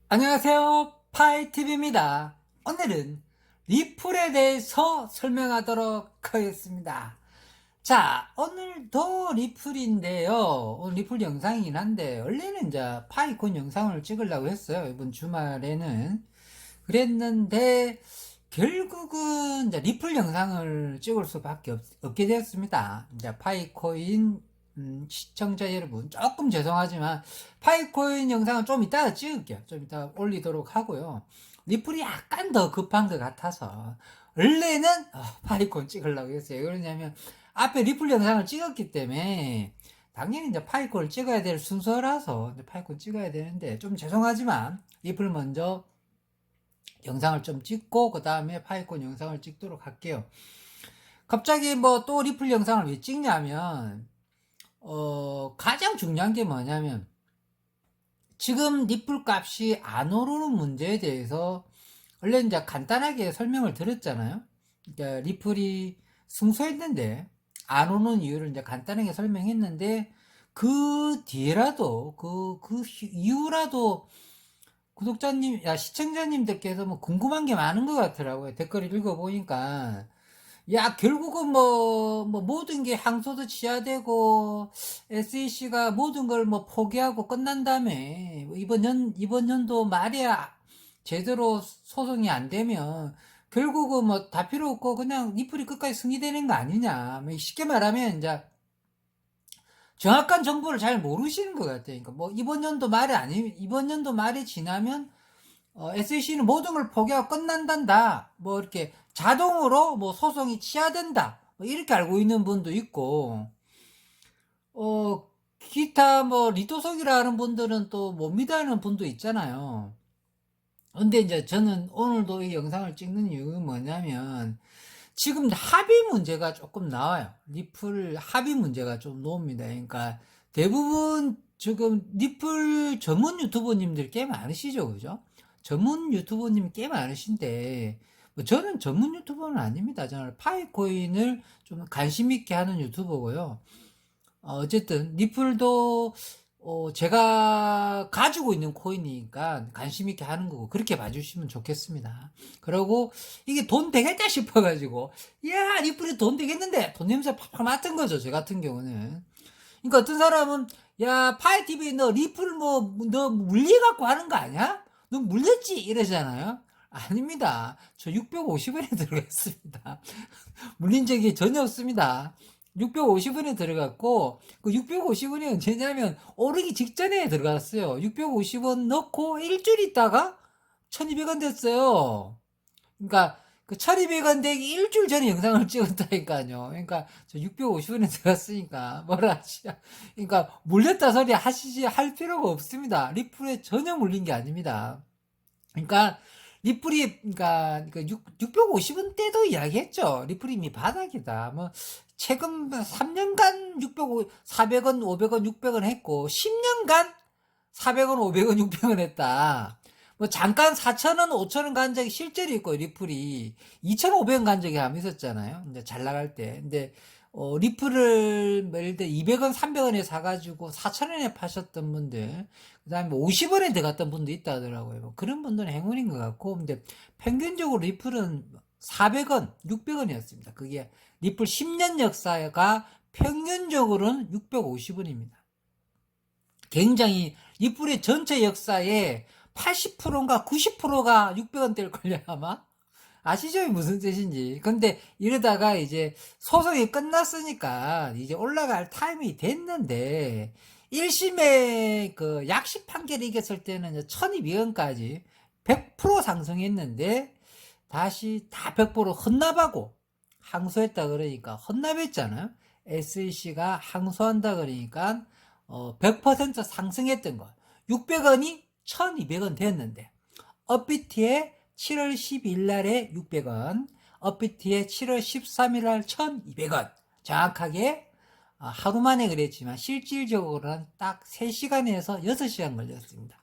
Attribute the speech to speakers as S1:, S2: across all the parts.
S1: 안녕하세요. 파이TV입니다. 오늘은 리플에 대해서 설명하도록 하겠습니다. 자, 오늘도 리플인데요. 오늘 리플 영상이긴 한데, 원래는 이제 파이콘 영상을 찍으려고 했어요. 이번 주말에는. 그랬는데, 결국은 이제 리플 영상을 찍을 수밖에 없게 되었습니다. 이제 파이코인 시청자 여러분 조금 죄송하지만 파이코인 영상은 좀 이따가 찍을게요. 좀 이따가 올리도록 하고요. 리플이 약간 더 급한 것 같아서 원래는 파이콘 찍으려고 했어요. 그러냐면 앞에 리플 영상을 찍었기 때문에 당연히 이제 파이콘을 찍어야 될 순서라서 이제 파이콘 찍어야 되는데 좀 죄송하지만 리플 먼저 영상을 좀 찍고 그 다음에 파이콘 영상을 찍도록 할게요. 갑자기 뭐 또 리플 영상을 왜 찍냐면 가장 중요한 게 뭐냐면 지금 리플 값이 안 오르는 문제에 대해서 원래 이제 간단하게 설명을 드렸잖아요. 그러니까 리플이 승소했는데 안 오는 이유를 이제 간단하게 설명했는데 그 뒤에라도 그 이유라도 구독자님, 시청자님들께서 뭐 궁금한 게 많은 것 같더라고요. 댓글을 읽어보니까. 야, 결국은 뭐, 모든 게 항소도 취하되고, SEC가 모든 걸 뭐 포기하고 끝난 다음에, 이번 연도 말이야, 제대로 소송이 안 되면, 결국은 뭐 다 필요 없고, 그냥 리플이 끝까지 승리되는 거 아니냐. 뭐 쉽게 말하면, 이제, 정확한 정보를 잘 모르시는 것 같아요. 그러니까 뭐 이번 연도 말이 지나면 SEC는 모든 걸 포기하고 끝난단다. 뭐 이렇게 자동으로 뭐 소송이 취하된다. 뭐 이렇게 알고 있는 분도 있고 기타 뭐 리도석이라는 분들은 또 못 믿어하는 분도 있잖아요. 근데 이제 저는 오늘도 이 영상을 찍는 이유가 뭐냐면 지금 합의 문제가 조금 나와요. 리플 합의 문제가 좀 나옵니다. 그러니까 대부분 지금 리플 전문 유튜버님들 꽤 많으시죠, 그죠? 전문 유튜버님 꽤 많으신데 뭐 저는 전문 유튜버는 아닙니다. 저는 파이코인을 좀 관심 있게 하는 유튜버고요. 어쨌든 리플도 제가 가지고 있는 코인이니까 관심 있게 하는 거고 그렇게 봐주시면 좋겠습니다. 그리고 이게 돈 되겠다 싶어가지고 야 리플이 돈 되겠는데 돈 냄새 팍팍 맡은 거죠. 저 같은 경우는. 그러니까 어떤 사람은 야 파이TV 너 리플 뭐 너 물리 갖고 하는 거 아니야? 너 물렸지 이러잖아요. 아닙니다. 저 650원에 들어갔습니다. 물린 적이 전혀 없습니다. 650원에 들어갔고 그 650원이 언제냐면 오르기 직전에 들어갔어요. 650원 넣고 일주일 있다가 1200원 됐어요. 그러니까 그 1200원 되기 일주일 전에 영상을 찍었다니까요. 그러니까 저 650원에 들어갔으니까 뭐라 하시야. 그러니까 물렸다 소리 할 필요가 없습니다. 리플에 전혀 물린 게 아닙니다. 그러니까 리플이 그러니까 650원 때도 이야기했죠. 리플이 이미 바닥이다. 뭐 최근 3년간 400원, 500원, 600원 했고 10년간 400원, 500원, 600원 했다. 뭐 잠깐 4,000원, 5,000원 간 적이 실제로 있고 리플이 2,500원 간 적이 한번 있었잖아요. 이제 잘 나갈 때. 근데 리플을 예를 들어 200원, 300원에 사가지고 4,000원에 파셨던 분들, 그 다음에 50원에 들어갔던 분도 있다 하더라고요. 뭐 그런 분들은 행운인 것 같고, 근데 평균적으로 리플은 400원, 600원이었습니다. 그게 리플 10년 역사가 평균적으로는 650원입니다. 굉장히 리플의 전체 역사의 80%인가 90%가 600원 대일걸요, 아마? 아시죠? 무슨 뜻인지. 근데 이러다가 이제 소송이 끝났으니까 이제 올라갈 타임이 됐는데 1심에 그 약식 판결을 이겼을 때는 1200원까지 100% 상승했는데 다시 다 100% 헌납하고 항소했다 그러니까 헌납했잖아요. SEC가 항소한다 그러니까 100% 상승했던 거. 600원이 1200원 됐는데 업비트에 7월 12일 날에 600원, 업비트에 7월 13일 날 1200원. 정확하게 하루 만에 그랬지만 실질적으로는 딱 3시간에서 6시간 걸렸습니다.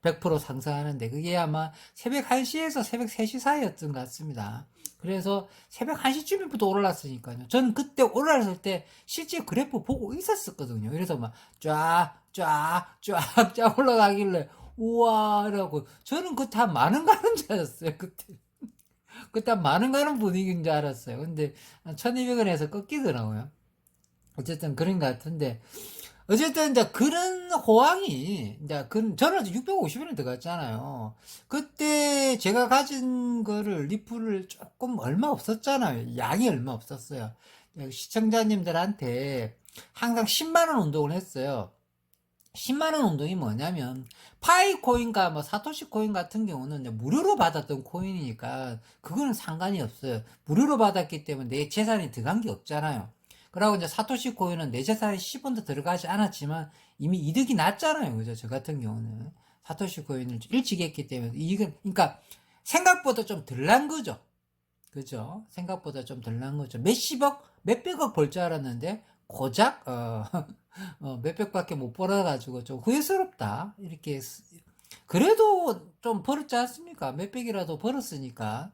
S1: 100% 상승하는데 그게 아마 새벽 1시에서 새벽 3시 사이였던 것 같습니다. 그래서 새벽 1시쯤부터 올랐으니까요. 저는 그때 올랐을 때 실제 그래프 보고 있었거든요. 그래서 막 쫙 올라가길래 우와라고 저는 그 다 많은 가는 줄 알았어요 그때. 그때 많은 가는 분위기인 줄 알았어요. 근데 1200원에서 꺾이더라고요. 어쨌든 그런 것 같은데 어쨌든 이제 그런 호황이 이제 저는 650원에 들어갔잖아요. 그때 제가 가진 거를 리플을 조금 얼마 없었잖아요. 양이 얼마 없었어요. 시청자님들한테 항상 10만 원 운동을 했어요. 10만 원 운동이 뭐냐면 파이 코인과 뭐 사토시 코인 같은 경우는 이제 무료로 받았던 코인이니까 그거는 상관이 없어요. 무료로 받았기 때문에 내 재산이 들어간 게 없잖아요. 그리고 이제 사토시 코인은 내 재산이 10원도 들어가지 않았지만 이미 이득이 났잖아요. 그죠? 저 같은 경우는 사토시 코인을 일찍 했기 때문에 이익은 그러니까 생각보다 좀 덜 난 거죠. 그죠? 생각보다 좀 덜 난 거죠. 몇십억, 몇백억 벌 줄 알았는데 고작 몇백밖에 못 벌어가지고 좀 후회스럽다. 이렇게 그래도 좀 벌었지 않습니까? 몇백이라도 벌었으니까.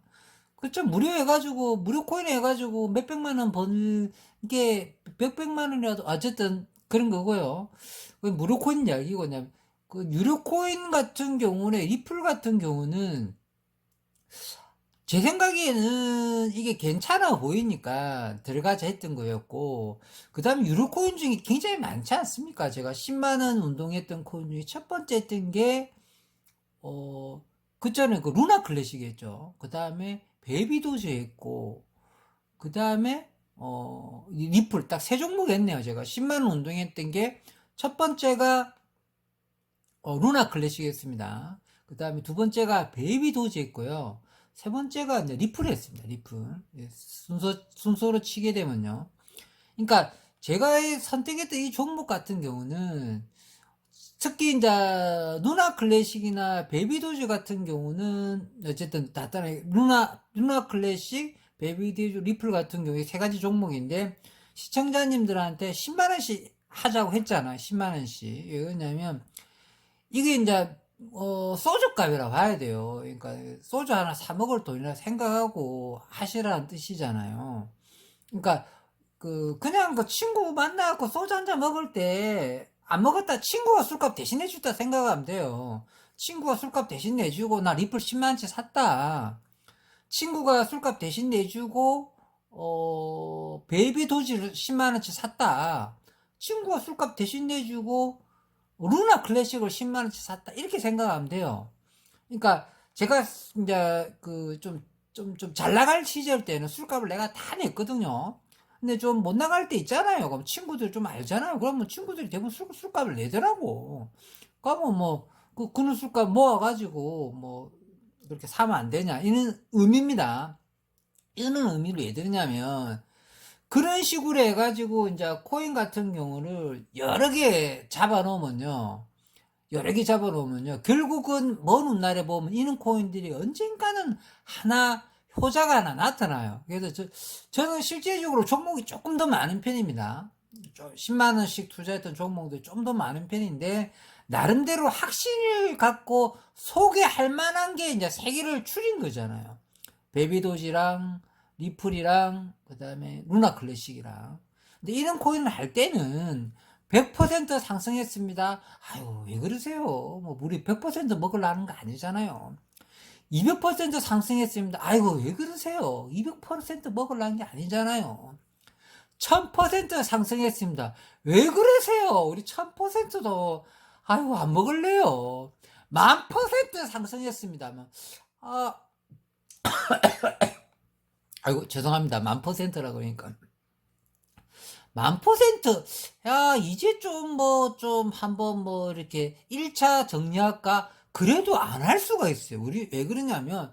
S1: 그좀 무료 해가지고 무료 코인 해가지고 몇백만 원 번 게 몇백만 원이라도 어쨌든 그런 거고요. 그 무료 코인 이야기고 그냥 그 유료 코인 같은 경우는 리플 같은 경우는 제 생각에는 이게 괜찮아 보이니까 들어가자 했던 거였고, 그 다음에 유료 코인 중에 굉장히 많지 않습니까? 제가 10만원 운동했던 코인 중에 첫 번째 했던 게, 그 전에 그 루나 클래식이었죠. 그 다음에 베이비도즈 했고, 그 다음에, 리플 딱 세 종목 했네요. 제가 10만원 운동했던 게, 첫 번째가, 루나 클래식이었습니다. 그 다음에 두 번째가 베이비도즈 했고요. 세 번째가 이제 리플 했습니다. 리플. 예, 순서로 치게 되면요. 그러니까 제가 선택했던 이 종목 같은 경우는 특히 이제 루나 클래식이나 베이비도즈 같은 경우는 어쨌든 간단하게 루나 클래식, 베이비도즈, 리플 같은 경우에 세 가지 종목인데 시청자님들한테 10만 원씩 하자고 했잖아요. 10만 원씩. 왜냐면 이게 이제 소주값이라 봐야 돼요. 그러니까 소주 하나 사 먹을 돈이라 생각하고 하시라는 뜻이잖아요. 그러니까 그냥 그 친구 만나갖고 소주 한잔 먹을 때 안 먹었다 친구가 술값 대신 해줬다 생각하면 돼요. 친구가 술값 대신 내주고 나 리플 10만원치 샀다. 친구가 술값 대신 내주고 베이비 도지를 10만원치 샀다. 친구가 술값 대신 내주고 루나 클래식을 10만원치 샀다. 이렇게 생각하면 돼요. 그러니까 제가 이제 좀 잘 나갈 시절 때는 술값을 내가 다 냈거든요. 근데 좀 못 나갈 때 있잖아요. 그럼 친구들 좀 알잖아요. 그러면 친구들이 대부분 술값을 내더라고. 그러면 뭐, 그는 술값 모아가지고, 뭐, 그렇게 사면 안 되냐. 이는 의미입니다. 이는 의미로 왜 드리냐면, 그런 식으로 해가지고, 이제 코인 같은 경우를 여러 개 잡아놓으면요. 여러 개 잡아놓으면요. 결국은 먼 훗날에 보면 이런 코인들이 언젠가는 하나, 효자가 하나 나타나요. 그래서 저는 실제적으로 종목이 조금 더 많은 편입니다. 10만원씩 투자했던 종목들이 좀 더 많은 편인데, 나름대로 확신을 갖고 소개할 만한 게 이제 세 개를 추린 거잖아요. 베비도지랑, 리플이랑, 그 다음에 루나 클래식이랑. 근데 이런 코인을 할 때는 100% 상승했습니다. 아유, 왜 그러세요? 뭐, 우리 100% 먹으려는 거 아니잖아요. 200% 상승했습니다. 아이고, 왜 그러세요? 200% 먹으려는 게 아니잖아요. 1000% 상승했습니다. 왜 그러세요? 우리 1000%도, 아이고, 안 먹을래요. 10,000% 상승했습니다. 아, 아이고, 죄송합니다. 10,000%라고 그러니까. 10,000%, 야, 이제 좀 한번 뭐, 이렇게 1차 정리할까? 그래도 안 할 수가 있어요. 우리 왜 그러냐면,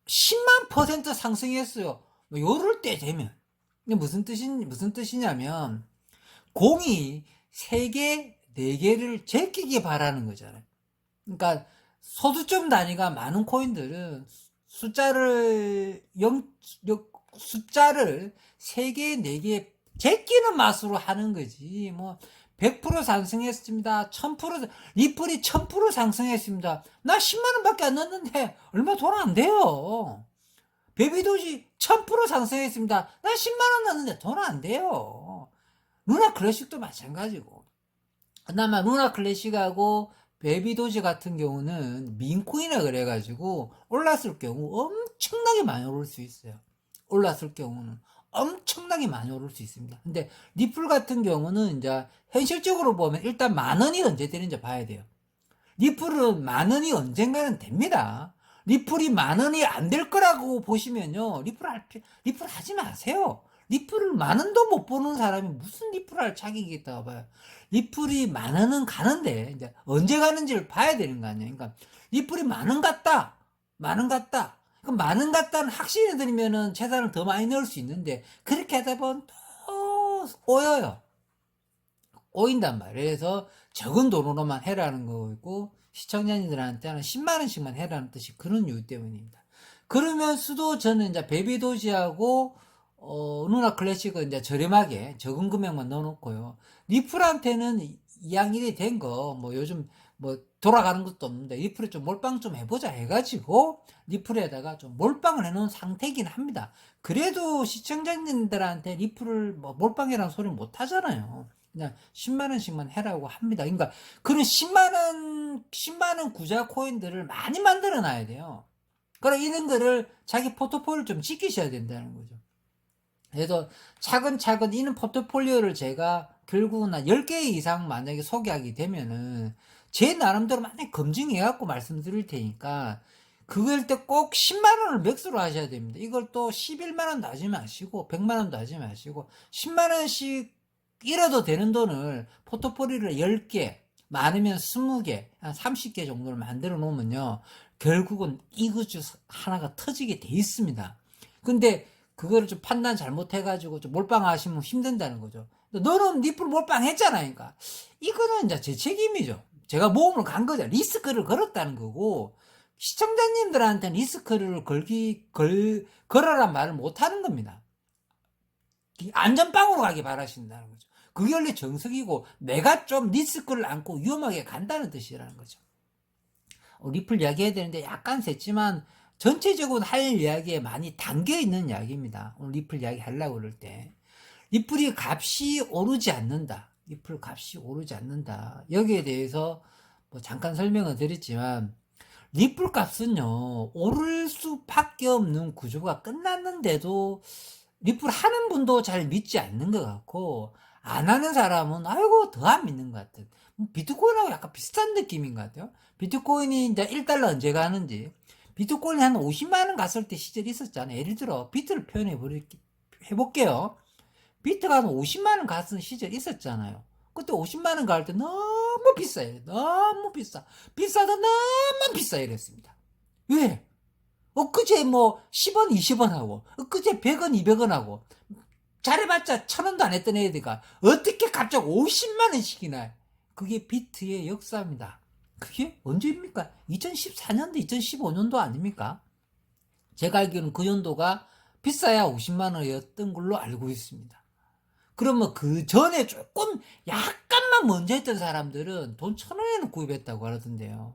S1: 10만 퍼센트 상승했어요. 뭐 요럴 때 되면. 이게 무슨 뜻이냐면, 공이 3개, 4개를 제끼기 바라는 거잖아요. 그러니까, 소수점 단위가 많은 코인들은 숫자를 3개, 4개 제끼는 맛으로 하는 거지. 뭐, 100% 상승했습니다. 1000%, 리플이 1000% 상승했습니다. 나 10만원 밖에 안 넣었는데, 얼마 돈 안 돼요. 베비도지 1000% 상승했습니다. 나 10만원 넣었는데 돈 안 돼요. 루나 클래식도 마찬가지고. 그나마 루나 클래식하고 베이비도지 같은 경우는 민코인이라 그래가지고 올랐을 경우 엄청나게 많이 오를 수 있어요. 올랐을 경우는 엄청나게 많이 오를 수 있습니다. 근데 리플 같은 경우는 이제 현실적으로 보면 일단 10,000원이 언제 되는지 봐야 돼요. 리플은 10,000원이 언젠가는 됩니다. 리플이 10,000원이 안 될 거라고 보시면요, 리플 하지 마세요. 리플을 10,000원도 못 보는 사람이 무슨 리플을 할 자격이 있다고 봐요. 리플이 10,000원은 가는데 이제 언제 가는지를 봐야 되는 거 아니에요. 그러니까 리플이 10,000원 같다, 10,000원 같다. 그럼 10,000원 같다는 확신이 들면은 재산을 더 많이 넣을 수 있는데, 그렇게 하다 보면 또 꼬여요. 꼬인단 말이에요. 그래서 적은 돈으로만 해라는 거고, 시청자님들한테는 10만원씩만 해라는 뜻이 그런 이유 때문입니다. 그러면서도 저는 이제 베이비도지하고 누나 클래식은 이제 저렴하게 적은 금액만 넣어놓고요. 리플한테는 이양일이 된 거, 뭐 요즘 뭐 돌아가는 것도 없는데 리플에 좀 몰빵 좀 해보자 해가지고 리플에다가 좀 몰빵을 해놓은 상태이긴 합니다. 그래도 시청자님들한테 리플을 뭐 몰빵이라는 소리 못 하잖아요. 그냥 10만원씩만 해라고 합니다. 그러니까 그런 10만원 구자 코인들을 많이 만들어 놔야 돼요. 그럼 이런 거를 자기 포트폴리오를 좀 지키셔야 된다는 거죠. 그래서 차근차근 이런 포트폴리오를 제가 결국은 한 10개 이상 만약에 소개하게 되면은 제 나름대로 많이 검증해갖고 말씀드릴 테니까, 그걸 때 꼭 10만원을 맥스로 하셔야 됩니다. 이걸 또 11만원도 하지 마시고 100만원도 하지 마시고 10만원씩 잃어도 되는 돈을 포트폴리오를 10개, 많으면 20개, 한 30개 정도를 만들어 놓으면요, 결국은 이것 중 하나가 터지게 돼 있습니다. 근데 그거를 좀 판단 잘못해가지고 좀 몰빵하시면 힘든다는 거죠. 너는 리플 몰빵했잖아. 그러니까 이거는 이제 제 책임이죠. 제가 모험을 간 거죠. 리스크를 걸었다는 거고, 시청자님들한테는 리스크를 걸어란 말을 못 하는 겁니다. 안전빵으로 가기 바라신다는 거죠. 그게 원래 정석이고, 내가 좀 리스크를 안고 위험하게 간다는 뜻이라는 거죠. 리플 이야기해야 되는데 약간 셌지만 전체적으로 할 이야기에 많이 담겨있는 이야기입니다. 오늘 리플 이야기 하려고 그럴 때 리플이 값이 오르지 않는다, 리플 값이 오르지 않는다, 여기에 대해서 뭐 잠깐 설명을 드렸지만, 리플 값은요 오를 수밖에 없는 구조가 끝났는데도 리플 하는 분도 잘 믿지 않는 것 같고, 안 하는 사람은 아이고 더 안 믿는 것 같은, 비트코인하고 약간 비슷한 느낌인 것 같아요. 비트코인이 이제 1달러 언제 가는지, 비트코인이 한 50만원 갔을 때 시절이 있었잖아요. 예를 들어 비트를 해볼게요. 비트가 한 50만원 갔은 시절이 있었잖아요. 그때 50만원 갈 때 너무 비싸요. 너무 비싸. 비싸도 너무 비싸 이랬습니다. 왜? 엊그제 뭐 10원, 20원 하고, 엊그제 100원, 200원 하고, 잘해봤자 1,000원도 안 했던 애들가 어떻게 갑자기 50만원씩이나. 그게 비트의 역사입니다. 그게 언제입니까? 2014년도, 2015년도 아닙니까? 제가 알기로는 그 연도가 비싸야 50만원이었던 걸로 알고 있습니다. 그러면 그 전에 조금 약간만 먼저 했던 사람들은 돈 1,000원에는 구입했다고 하던데요.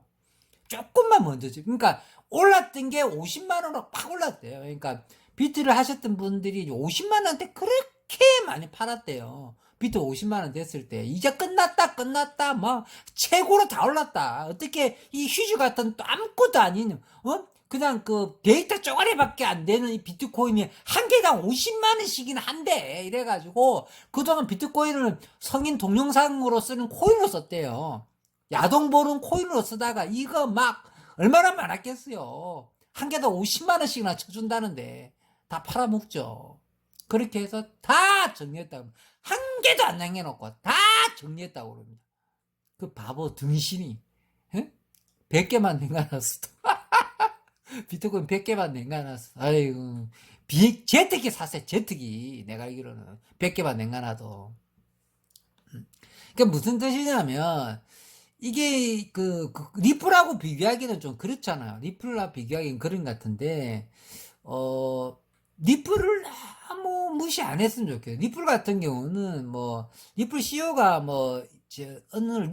S1: 조금만 먼저지. 그러니까 올랐던 게 50만원으로 팍 올랐대요. 그러니까 비트를 하셨던 분들이 50만원대 그렇게 많이 팔았대요. 비트 50만원 됐을 때 이제 끝났다 뭐 최고로 다 올랐다. 어떻게 이 휴지 같은 또 아무것도 아닌 그냥 그 데이터 쪼가리밖에 안 되는 이 비트코인이 한 개당 50만원씩이나 한대. 이래가지고 그동안 비트코인을 성인 동영상으로 쓰는 코인으로 썼대요. 야동 보는 코인으로 쓰다가 이거 막 얼마나 많았겠어요. 한 개당 50만원씩이나 쳐준다는데 다 팔아먹죠. 그렇게 해서 다 정리했다고. 한 개도 안 남겨놓고 다 정리했다고 그럽니다. 그 바보 등신이 100개만 냉가놨어. 비트코인 100개만 냉가놨어. 아이고, 제트기 사세요. 제트기. 내가 알기로는 100개만 냉가놔도. 그게 무슨 뜻이냐면, 이게 리플하고 비교하기는 좀 그렇잖아요. 리플하고 비교하기는 그런 것 같은데, 리플을 너무 무시 안 했으면 좋겠어요. 리플 같은 경우는 리플 CEO가 어느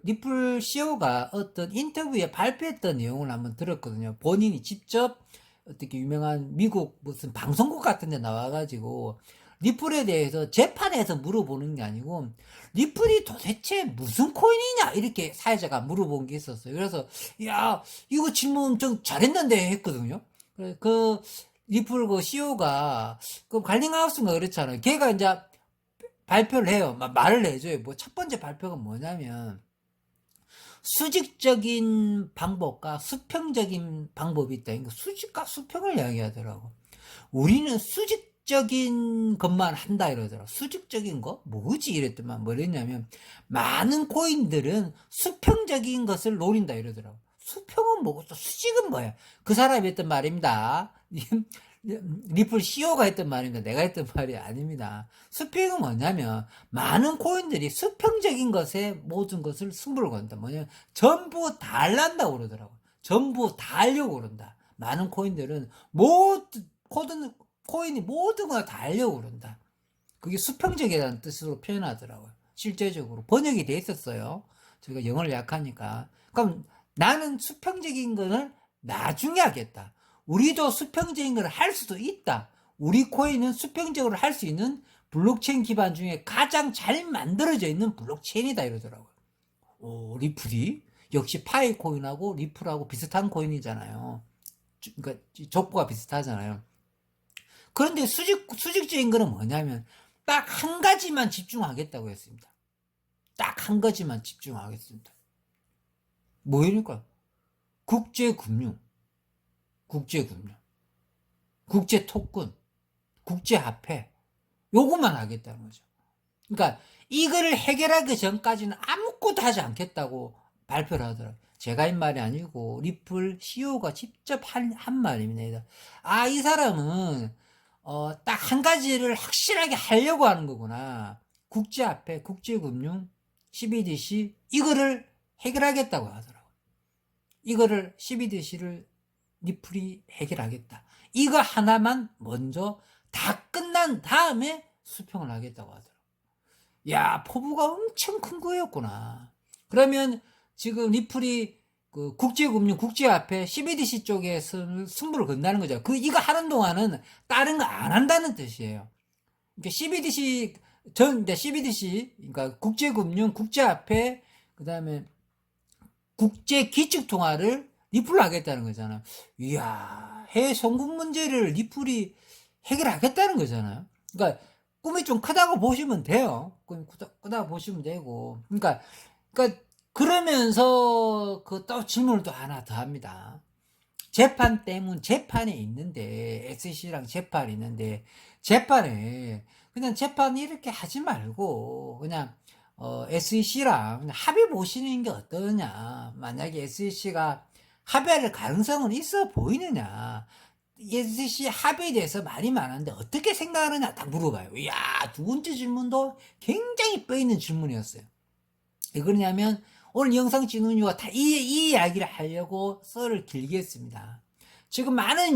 S1: 리플 CEO가 어떤 인터뷰에 발표했던 내용을 한번 들었거든요. 본인이 직접 어떻게 유명한 미국 무슨 방송국 같은 데 나와가지고 리플에 대해서 재판에서 물어보는 게 아니고 리플이 도대체 무슨 코인이냐 이렇게 사회자가 물어본 게 있었어요. 그래서 야 이거 질문 좀 잘했는데 했거든요. 그 리플 그 CEO가 그 갈링하우스인가 그렇잖아요. 걔가 이제 발표를 해요. 말을 해줘요. 뭐 첫 번째 발표가 뭐냐면 수직적인 방법과 수평적인 방법이 있다. 그러니까 수직과 수평을 이야기하더라고. 우리는 수직적인 것만 한다 이러더라. 수직적인 거? 뭐지? 이랬더만 뭐랬냐면 많은 코인들은 수평적인 것을 노린다 이러더라고. 수평은 뭐고 또 수직은 뭐야? 그 사람이 했던 말입니다. 리플 CEO가 했던 말입니다. 내가 했던 말이 아닙니다. 수평은 뭐냐면 많은 코인들이 수평적인 것에 모든 것을 승부를 건다. 뭐냐면 전부 다 할란다고 그러더라고. 전부 다 하려고 그런다. 많은 코인들은 코인이 모든 걸 다 하려고 그런다. 그게 수평적이라는 뜻으로 표현하더라고요. 실제적으로 번역이 돼 있었어요. 제가 영어를 약하니까. 그럼 나는 수평적인 거를 나중에 하겠다. 우리도 수평적인 걸 할 수도 있다. 우리 코인은 수평적으로 할 수 있는 블록체인 기반 중에 가장 잘 만들어져 있는 블록체인이다 이러더라고요. 오, 리플이? 역시 파이 코인하고 리플하고 비슷한 코인이잖아요. 그러니까 족보가 비슷하잖아요. 그런데 수직적인 거는 뭐냐면 딱 한 가지만 집중하겠다고 했습니다. 딱 한 가지만 집중하겠습니다. 뭐일까? 국제금융, 국제토큰, 국제화폐, 요것만 하겠다는 거죠. 그러니까 이거를 해결하기 전까지는 아무것도 하지 않겠다고 발표를 하더라고요. 제가 한 말이 아니고 리플 CEO가 직접 한 말입니다. 아, 이 사람은 딱 한 가지를 확실하게 하려고 하는 거구나. 국제화폐, 국제금융, CBDC 이거를 해결하겠다고 하더라고요. 이거를 CBDC를 리플이 해결하겠다. 이거 하나만 먼저 다 끝난 다음에 수평을 하겠다고 하더라고요. 야, 포부가 엄청 큰 거였구나. 그러면 지금 리플이 그 국제금융, 국제화폐, CBDC 쪽에 승부를 건다는 거죠. 이거 하는 동안은 다른 거 안 한다는 뜻이에요. 그러니까 CBDC, 그러니까 국제금융, 국제화폐, 그 다음에 국제기축통화를 리플로 하겠다는 거잖아요. 이야, 해외 송금 문제를 리플이 해결하겠다는 거잖아요. 그러니까 꿈이 좀 크다고 보시면 돼요. 꿈이 크다고 보시면 되고. 그러니까 그러면서 또 질문을 또 하나 더 합니다. 재판에 있는데, SEC랑 재판이 있는데, 그냥 재판 이렇게 하지 말고, 그냥, SEC랑 그냥 합의 보시는 게 어떠냐. 만약에 SEC가 합의할 가능성은 있어 보이느냐. SEC 합의에 대해서 말이 많은데 어떻게 생각하느냐 딱 물어봐요. 이야, 두 번째 질문도 굉장히 뼈있는 질문이었어요. 왜 그러냐면 오늘 영상 찍는 이유가 다 이 이야기를 하려고 썰을 길게 했습니다. 지금 많은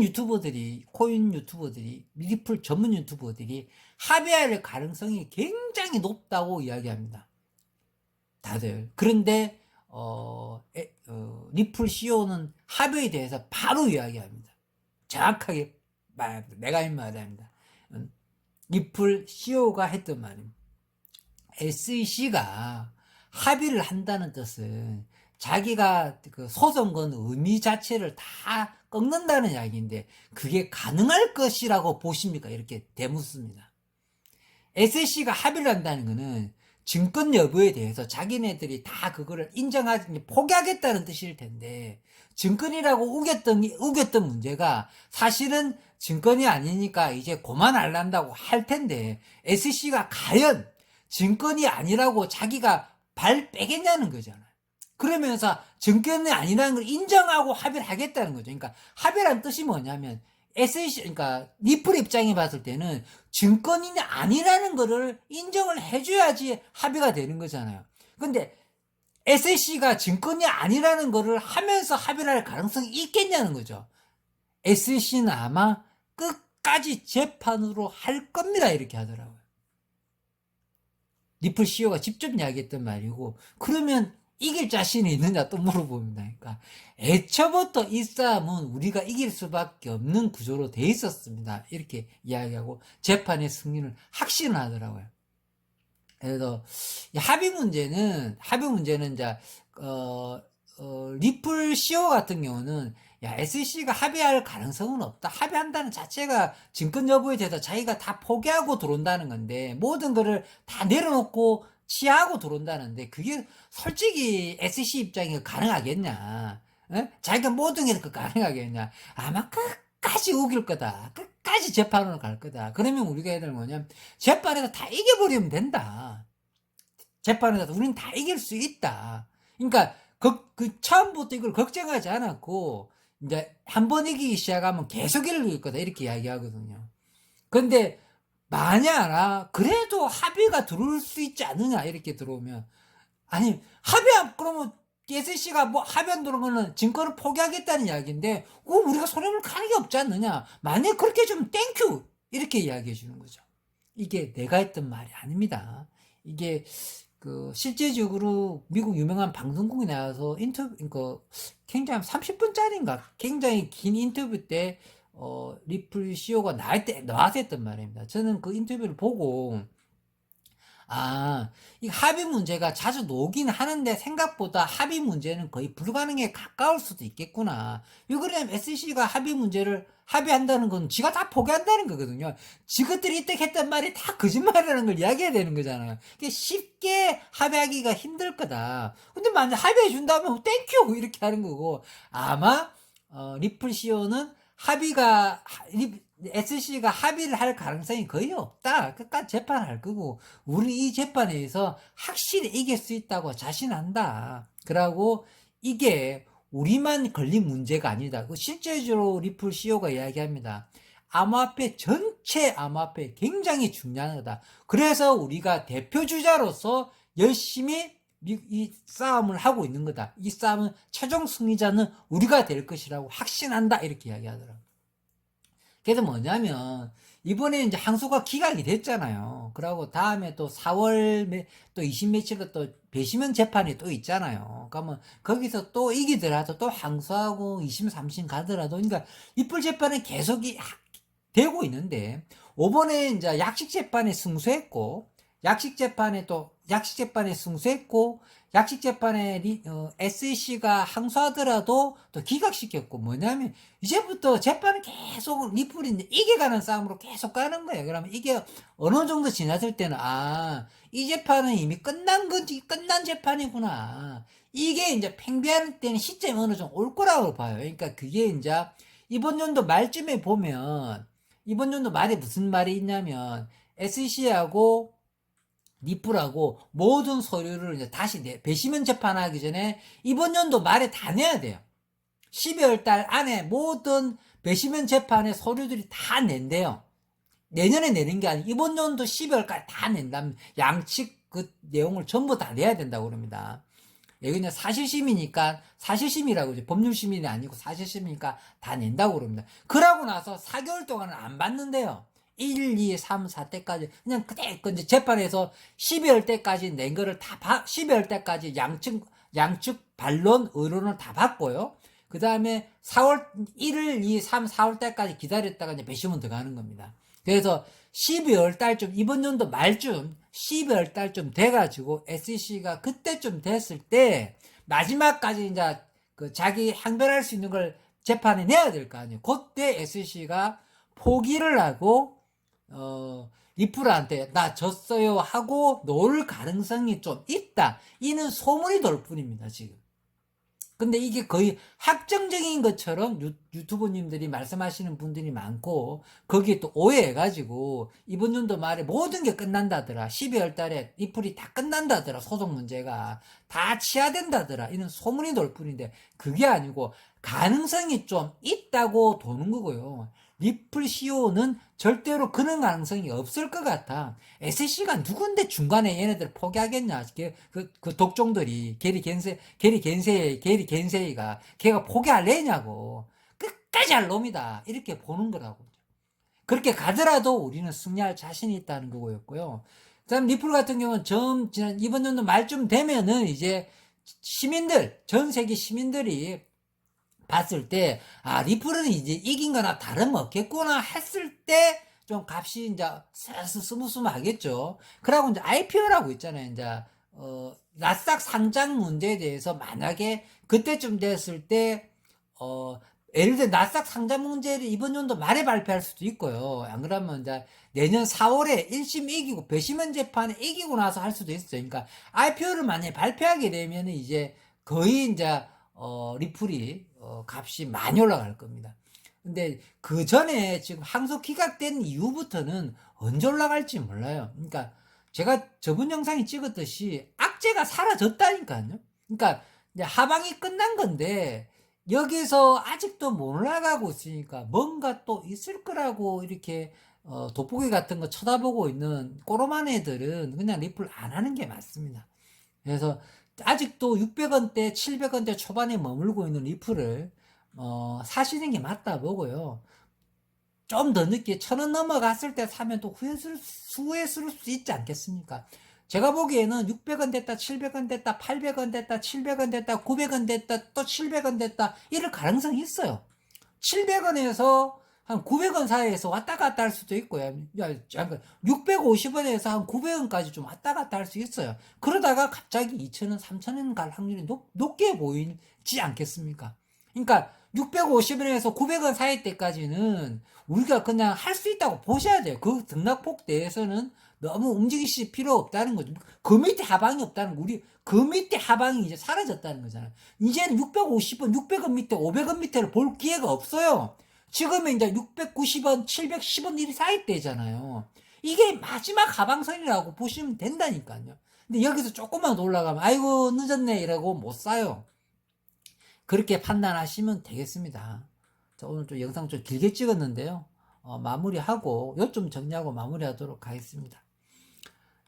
S1: 코인 유튜버들이, 리플 전문 유튜버들이 합의할 가능성이 굉장히 높다고 이야기합니다. 다들. 그런데, 리플 CEO는 합의에 대해서 바로 이야기합니다. 정확하게 말합니다. 내가 한 말입니다. 리플 CEO가 했던 말입니다. SEC가 합의를 한다는 뜻은 자기가 그 소송 건 의미 자체를 다 꺾는다는 이야기인데 그게 가능할 것이라고 보십니까? 이렇게 대묻습니다. SEC가 합의를 한다는 것은 증권 여부에 대해서 자기네들이 다 그거를 인정하지 포기하겠다는 뜻일 텐데 증권이라고 우겼던 문제가 사실은 증권이 아니니까 이제 그만하려고 할 텐데 SEC가 과연 증권이 아니라고 자기가 발 빼겠냐는 거잖아요. 그러면서 증권이 아니라는 걸 인정하고 합의를 하겠다는 거죠. 그러니까 합의란 뜻이 뭐냐면 SEC, 그러니까 리플 입장에 봤을 때는 증권이 아니라는 거를 인정을 해줘야지 합의가 되는 거잖아요. 근데 SEC가 증권이 아니라는 거를 하면서 합의를 할 가능성이 있겠냐는 거죠. SEC는 아마 끝까지 재판으로 할 겁니다. 이렇게 하더라고요. 리플 CEO가 직접 이야기했던 말이고, 그러면 이길 자신이 있느냐 또 물어봅니다. 그러니까 애초부터 이 싸움은 우리가 이길 수밖에 없는 구조로 돼 있었습니다. 이렇게 이야기하고 재판의 승리를 확신을 하더라고요. 그래서 이 합의 문제는 이제 리플 CEO 같은 경우는 야, SEC가 합의할 가능성은 없다. 합의한다는 자체가 증권 여부에 대해서 자기가 다 포기하고 들어온다는 건데, 모든 거를 다 내려놓고 취하하고 들어온다는데, 그게 솔직히 SEC 입장이 가능하겠냐? 에? 자기가 모든 게 가능하겠냐? 아마 끝까지 우길 거다. 끝까지 재판으로 갈 거다. 그러면 우리가 해야 될 뭐냐면, 재판에서 다 이겨버리면 된다. 재판에서 우리는 다 이길 수 있다. 그러니까, 처음부터 이걸 걱정하지 않았고, 이제 한 번 이기기 시작하면 계속 이길 거다. 이렇게 이야기하거든요. 근데, 만약, 그래도 합의가 들어올 수 있지 않느냐. 이렇게 들어오면. 아니, 그러면, SC가 뭐 합의 안 들어오면은 증권을 포기하겠다는 이야기인데, 우리가 손해볼 가능이 없지 않느냐. 만약 그렇게 좀 땡큐! 이렇게 이야기해 주는 거죠. 이게 내가 했던 말이 아닙니다. 이게, 실제적으로 미국 유명한 방송국에 나와서 굉장히 30분짜리인가? 굉장히 긴 인터뷰 때, 리플 CEO가 나와서 했던 말입니다. 저는 그 인터뷰를 보고, 이 합의 문제가 자주 나오긴 하는데 생각보다 합의 문제는 거의 불가능에 가까울 수도 있겠구나. 왜 그러냐면 SC가 합의한다는 건 지가 다 포기한다는 거거든요. 지그들이 이때 했던 말이 다 거짓말이라는 걸 이야기해야 되는 거잖아요. 쉽게 합의하기가 힘들 거다. 근데 만약 합의해 준다면 땡큐 이렇게 하는 거고, 아마 리플 CEO는 SC가 합의를 할 가능성이 거의 없다. 끝까지 재판할 거고, 우리 이 재판에서 확실히 이길 수 있다고 자신한다. 그러고 이게 우리만 걸린 문제가 아니다. 실제적으로 리플 CEO가 이야기합니다. 전체 암호화폐 굉장히 중요한 거다. 그래서 우리가 대표주자로서 열심히 이 싸움을 하고 있는 거다. 이 싸움은 최종 승리자는 우리가 될 것이라고 확신한다. 이렇게 이야기하더라고요. 그래서 뭐냐면, 이번에 이제 항소가 기각이 됐잖아요. 그러고 다음에 또 4월 또 20며칠에 또 배심원 재판이 또 있잖아요. 그러면 거기서 또 이기더라도 또 항소하고 2심, 3심 가더라도, 그러니까 리플 재판은 계속 되고 있는데, 이번에 이제 약식 재판에 승소했고, 약식 재판에 승소했고, 약식 재판에 SEC가 항소하더라도 또 기각시켰고, 뭐냐면 이제부터 재판은 계속 리플이 이겨가는 싸움으로 계속 가는 거예요. 그러면 이게 어느 정도 지났을 때는 이 재판은 이미 끝난 재판이구나. 이게 이제 팽배할 때는 시점이 어느 정도 올 거라고 봐요. 그러니까 그게 이제 이번 연도 말쯤에 보면, 이번 연도 말에 무슨 말이 있냐면 SEC하고 리플하고 모든 서류를 이제 다시 배심원 재판하기 전에 이번 연도 말에 다 내야 돼요. 12월 달 안에 모든 배심원 재판의 서류들이 다 낸대요. 내년에 내는 게 아니고 이번 연도 12월까지 다 낸다면 양측 그 내용을 전부 다 내야 된다고 그럽니다. 여기는 사실심이라고 이제 법률심이 아니고 사실심이니까 다 낸다고 그럽니다. 그러고 나서 4개월 동안은 안 받는데요. 1, 2, 3, 4 때까지 그냥 그대로 이제 재판에서 12월 때까지 낸 거를 12월 때까지 양측 반론 의론을 다 받고요. 그 다음에 1월 2, 3, 4월 때까지 기다렸다가 이제 배심원 들어가는 겁니다. 그래서 12월 달쯤, 이번 연도 말쯤 12월 달쯤 돼가지고 SEC가 그때쯤 됐을 때 마지막까지 이제 자기 항변할 수 있는 걸 재판에 내야 될 거 아니에요. 그때 SEC가 포기를 하고 리플한테 나 졌어요 하고 놓을 가능성이 좀 있다. 이는 소문이 돌 뿐입니다, 지금. 근데 이게 거의 확정적인 것처럼 유튜버님들이 말씀하시는 분들이 많고, 거기에 또 오해해가지고, 이번 연도 말에 모든 게 끝난다더라. 12월 달에 리플이 다 끝난다더라. 소송 문제가. 다 취하된다더라. 이는 소문이 돌 뿐인데, 그게 아니고, 가능성이 좀 있다고 도는 거고요. 리플 CEO는 절대로 그런 가능성이 없을 것 같아. SEC가 누군데 중간에 얘네들 포기하겠냐. 그 독종들이, 게리 겐세이가, 걔가 포기할래냐고. 끝까지 할 놈이다. 이렇게 보는 거라고. 그렇게 가더라도 우리는 승리할 자신이 있다는 거고였고요. 그 다음 리플 같은 경우는 이번 연도 말쯤 되면은 이제 시민들, 전 세계 시민들이 봤을 때, 아, 리플은 이제 이긴 거나 다름없겠구나 했을 때, 좀 값이 이제 슬슬 스무스무하겠죠. 그러고 이제 IPO라고 있잖아요. 이제, 나스닥 상장 문제에 대해서 만약에 그때쯤 됐을 때, 예를 들어 나스닥 상장 문제를 이번 연도 말에 발표할 수도 있고요. 안 그러면 이제 내년 4월에 1심 이기고 배심원 재판에 이기고 나서 할 수도 있어요. 그러니까 IPO를 만약에 발표하게 되면 이제 거의 이제 리플이 값이 많이 올라갈 겁니다. 근데 그 전에 지금 항소 기각된 이후부터는 언제 올라갈지 몰라요. 그러니까 제가 저번 영상에 찍었듯이 악재가 사라졌다니까요. 그러니까 이제 하방이 끝난 건데 여기서 아직도 못 올라가고 있으니까 뭔가 또 있을 거라고 이렇게 돋보기 같은 거 쳐다보고 있는 꼬로만 애들은 그냥 리플 안 하는 게 맞습니다. 그래서 아직도 600원대, 700원대 초반에 머물고 있는 리플을 사시는 게 맞다 보고요. 좀 더 늦게 1000원 넘어갔을 때 사면 또 후회스러울 수 있지 않겠습니까? 제가 보기에는 600원 됐다, 700원 됐다, 800원 됐다, 700원 됐다, 900원 됐다, 또 700원 됐다, 이럴 가능성이 있어요. 700원에서 한 900원 사이에서 왔다 갔다 할 수도 있고요. 650원에서 한 900원까지 좀 왔다 갔다 할 수 있어요. 그러다가 갑자기 2,000원, 3,000원 갈 확률이 높게 보이지 않겠습니까? 그러니까 650원에서 900원 사이 때까지는 우리가 그냥 할 수 있다고 보셔야 돼요. 그 등락폭 내에서는 너무 움직이실 필요 없다는 거죠. 그 밑에 하방이 없다는 거. 그 밑에 하방이 이제 사라졌다는 거잖아요. 이제는 650원, 600원 밑에, 500원 밑에를 볼 기회가 없어요. 지금은 이제 690원, 710원 이 사이 때잖아요. 이게 마지막 하방선이라고 보시면 된다니까요. 근데 여기서 조금만 더 올라가면 아이고 늦었네 이라고 못 사요. 그렇게 판단하시면 되겠습니다. 자, 오늘 좀 영상 좀 길게 찍었는데요. 마무리하고 요점 정리하고 마무리하도록 하겠습니다.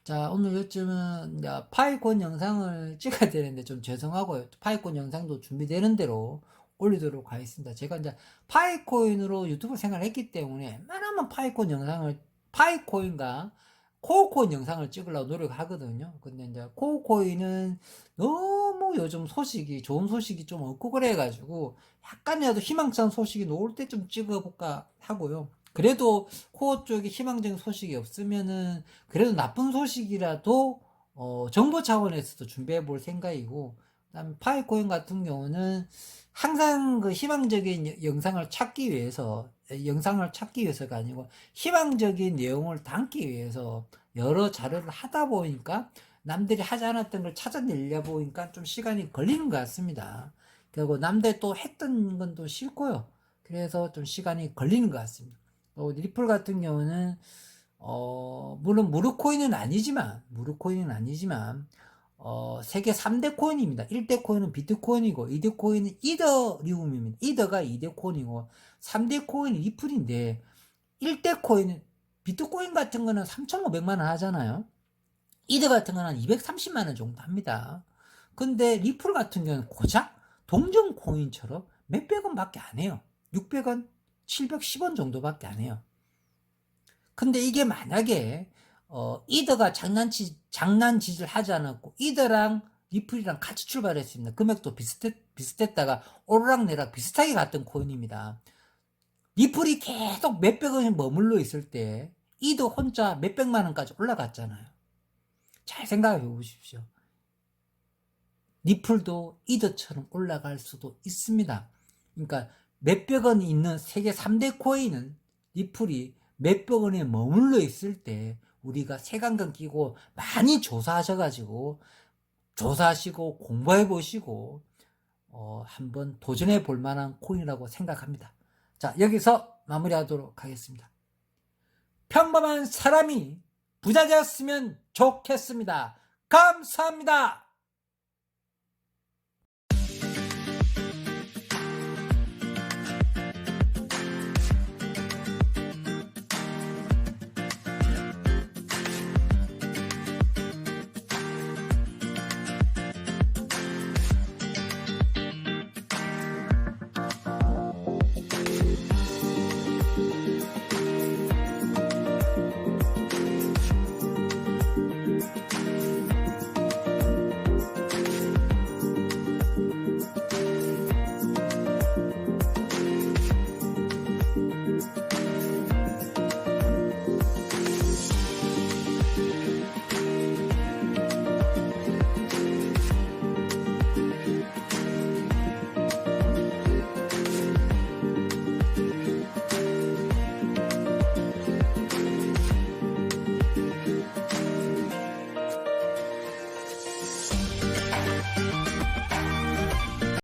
S1: 자, 오늘 요즘은 파이콘 영상을 찍어야 되는데 좀 죄송하고요. 파이콘 영상도 준비되는 대로 올리도록 하겠습니다. 제가 이제 파이코인으로 유튜브 생활을 했기 때문에 웬만하면 파이콘 영상을, 파이코인과 코어코인 영상을 찍으려고 노력하거든요. 근데 이제 코어코인은 너무 요즘 소식이, 좋은 소식이 좀 없고 그래가지고 약간이라도 희망찬 소식이 나올 때 좀 찍어볼까 하고요. 그래도 코어 쪽에 희망적인 소식이 없으면은 그래도 나쁜 소식이라도 정보 차원에서도 준비해 볼 생각이고, 그다음에 파이코인 같은 경우는 항상 그 희망적인 영상을 찾기 위해서가 아니고 희망적인 내용을 담기 위해서 여러 자료를 하다 보니까 남들이 하지 않았던 걸 찾아내려 보니까 좀 시간이 걸리는 것 같습니다. 그리고 남들 또 했던 건 또 싫고요. 그래서 좀 시간이 걸리는 것 같습니다. 리플 같은 경우는 물론 무르코인은 아니지만 세계 3대 코인입니다. 1대 코인은 비트코인이고 2대 코인은 이더리움입니다. 이더가 2대 코인이고 3대 코인이 리플인데 1대 코인은 비트코인 같은 거는 3,500만 원 하잖아요. 이더 같은 거는 230만 원 정도 합니다. 근데 리플 같은 경우는 고작 동전 코인처럼 몇백 원밖에 안 해요. 600원, 710원 정도밖에 안 해요. 근데 이게 만약에 이더가 장난짓을 하지 않았고 이더랑 리플이랑 같이 출발했습니다. 금액도 비슷했다가 오르락내락 비슷하게 갔던 코인입니다. 리플이 계속 몇백 원이 머물러 있을 때 이더 혼자 몇백만 원까지 올라갔잖아요. 잘 생각해 보십시오. 리플도 이더처럼 올라갈 수도 있습니다. 그러니까 몇백 원이 있는 세계 3대 코인은 리플이 몇백 원에 머물러 있을 때 우리가 색안경 끼고 많이 조사하셔가지고 조사하시고 공부해 보시고 한번 도전해 볼 만한 코인이라고 생각합니다. 자, 여기서 마무리하도록 하겠습니다. 평범한 사람이 부자 되었으면 좋겠습니다. 감사합니다.